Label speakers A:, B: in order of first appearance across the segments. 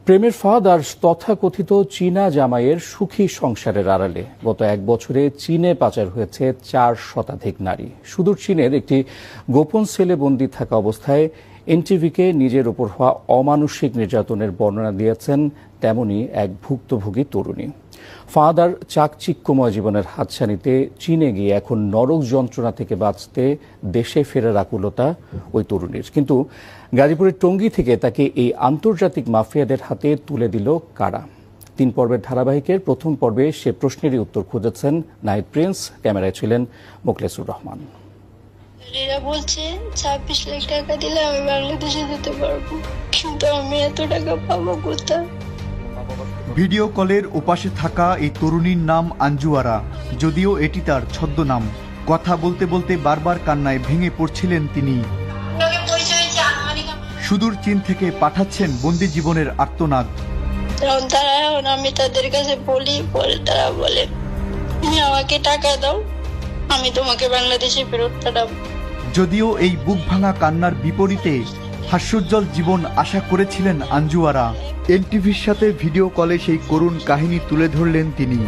A: প্রেমের ফাঁদ আর তথাকথিত চীনা জামাইয়ের সুখী সংসারের আড়ালে গত এক বছরে চীনে পাচার হয়েছে 4 শতাধিক নারী। সুদূর চীনের একটি গোপন সেলে বন্দী থাকা অবস্থায় এনটিভিকে নিজের উপর হওয়া অমানসিক নির্যাতনের বর্ণনা দিয়েছেন তেমনি এক ভুক্তভোগী তরুণী। ফাঁদ আর চাকচিক্যময় জীবনের হাতছানিতে চীনে গিয়ে এখন নরক যন্ত্রণা থেকে বাঁচতে দেশে ফেরার আকুলতা ওই তরুণীর। কিন্তু গাজীপুরের টঙ্গী থেকে তাকে এই আন্তর্জাতিক মাফিয়াদের হাতে তুলে দিল কারা? 3 পর্বের ধারাবাহিকের প্রথম পর্বে সে প্রশ্নেরই উত্তর খুঁজেছেন নাহিদ প্রিন্স। ক্যামেরায় ছিলেন মোখলেসুর রহমান।
B: এরা বলছে 26 লাখ টাকা দিলে আমি বাংলাদেশে যেতে পারবো, কিন্তু আমি এত টাকা পাবো কোথায়?
C: ভিডিও কলের ওপাশে থাকা এই তরুণীর নাম আঞ্জুয়ারা, যদিও এটি তার ছদ্মনাম। কথা বলতে বলতে বারবার কান্নায় ভেঙে পড়ছিলেন তিনি। সুদূর চীন থেকে পাঠাচ্ছেন বন্দি জীবনের আর্তনাদ।
B: আমি তাদের কাছে বলি, পরে তারা বলে তুমি আমাকে টাকা দাও, আমি তোমাকে বাংলাদেশে ফেরত পাঠাবো।
C: যদিও এই বুক ভাঙা কান্নার বিপরীতে হাস্যোজ্জ্বল জীবন আশা করেছিলেন আঞ্জুয়ারা। এনটিভির সাথে ভিডিও কলে সেই করুণ কাহিনী তুলে ধরলেন তিনি।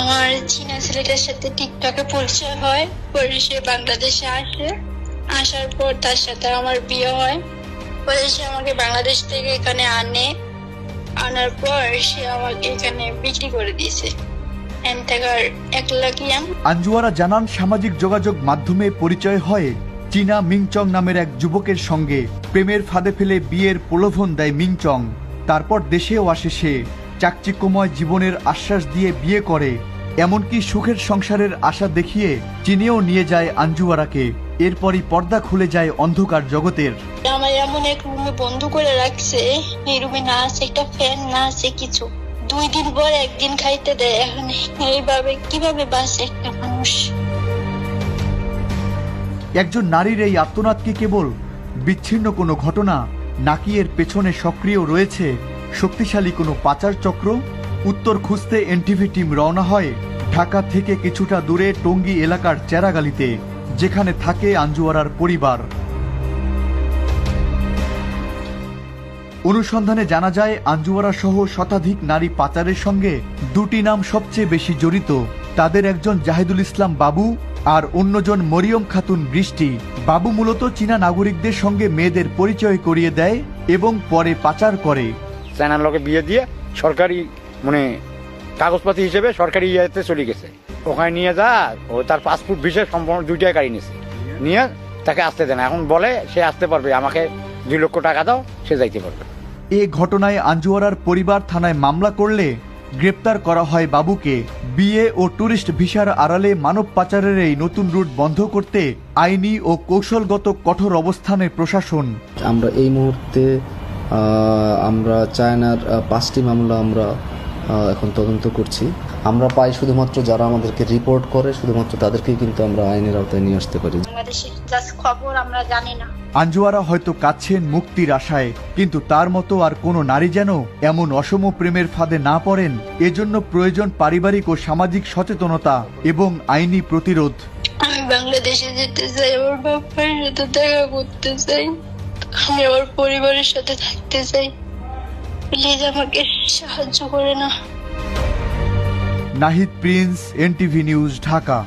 B: আমার চীনা ছেলেটার সাথে টিকটকে পরিচয় হয়, পরে সে বাংলাদেশে আসে। আসার পর তার সাথে আমার বিয়ে হয়। পরে সে আমাকে বাংলাদেশ থেকে এখানে আনার পর সে আমাকে এখানে বিক্রি করে দিয়েছে।
C: আঞ্জুয়ারা জানান, সামাজিক যোগাযোগ মাধ্যমে পরিচয় হয় চীনা মিংচং নামের এক যুবকের সঙ্গে। প্রেমের ফাঁদে ফেলে বিয়ের প্রলোভন দেয় মিংচং। তারপর দেশেও আসে সে। চাকচিক্যময় জীবনের আশ্বাস দিয়ে বিয়ে করে, এমনকি সুখের সংসারের আশা দেখিয়ে চীনেও নিয়ে যায় আঞ্জুয়ারাকে। এরপরই পর্দা খুলে যায় অন্ধকার জগতের।
B: আমার এমন এক রুমে বন্ধ করে রাখছে, এই রুমে না আছে একটা ফ্যান, না আছে কিছু। 2 দিন পর একদিন খাইতে দেয়। এখন এইভাবে কিভাবে বাঁচে একটা মানুষ?
C: একজন নারীর এই আর্তনাদ কি কেবল বিচ্ছিন্ন কোনো ঘটনা, নাকি এর পেছনে সক্রিয় রয়েছে শক্তিশালী কোনো পাচার চক্র? উত্তর খুঁজতে এনটিভি টিম রওনা হয় ঢাকা থেকে কিছুটা দূরে টঙ্গী এলাকার চেরাগালিতে, যেখানে থাকে আঞ্জুয়ারার পরিবার। অনুসন্ধানে জানা যায়, আঞ্জুয়ারা সহ শতাধিক নারী পাচারের সঙ্গে 2টি নাম সবচেয়ে বেশি জড়িত। তাদের একজন জাহিদুল ইসলাম বাবু আর অন্যজন মরিয়ম খাতুন বৃষ্টি। বাবু মূলত চীনা নাগরিকদের সঙ্গে মেয়েদের পরিচয় করিয়ে দেয় এবং পরে পাচার করে।
D: চায়নার লোকে বিয়ে দিয়ে সরকারি কাগজপাতি হিসেবে সরকারি ইয়েতে চলে গেছে। ওখানে নিয়ে যা ও তার পাসপোর্ট ভিসা সম্পূর্ণ 2টাই গাড়ি নিয়েছে, নিয়ে তাকে আসতে দেয় না। এখন বলে সে আসতে পারবে, আমাকে 2 লক্ষ টাকা দাও, সে যাইতে পারবে।
C: এ ঘটনায় আঞ্জুয়ারার পরিবার থানায় মামলা করলে গ্রেপ্তার করা হয় বাবুকে। বিয়ে ও ট্যুরিস্ট ভিসার আড়ালে মানব পাচারের এই নতুন রুট বন্ধ করতে আইনি ও কৌশলগত কঠোর অবস্থানে প্রশাসন।
E: আমরা এই মুহূর্তে আমরা চায়নার 5টি মামলা আমরা এখন তদন্ত করছি। আমরা পাই শুধুমাত্র যারা আমাদেরকে রিপোর্ট করে, শুধুমাত্র তাদেরকেই কিন্তু আমরা আইনের আওতায় নিয়ে আসতে পারি।
B: বাংলাদেশের জাস্ট খবর আমরা জানি না।
C: আঞ্জুয়ারা হয়তো কাঁদছেন মুক্তির আশায়, কিন্তু তার মতো আর কোনো নারী যেন এমন অসম প্রেমের ফাঁদে না পড়েন। এজন্য প্রয়োজন পারিবারিক ও সামাজিক সচেতনতা এবং আইনি প্রতিরোধ।
B: আমি বাংলাদেশে যেতে চাই, আমার বাবার সাথে দেখা করতে চাই, আমি আমার পরিবারের সাথে থাকতে চাই। প্লিজ আমাকে সাহায্য করে না।
C: Nahid Prince, NTV news, Dhaka.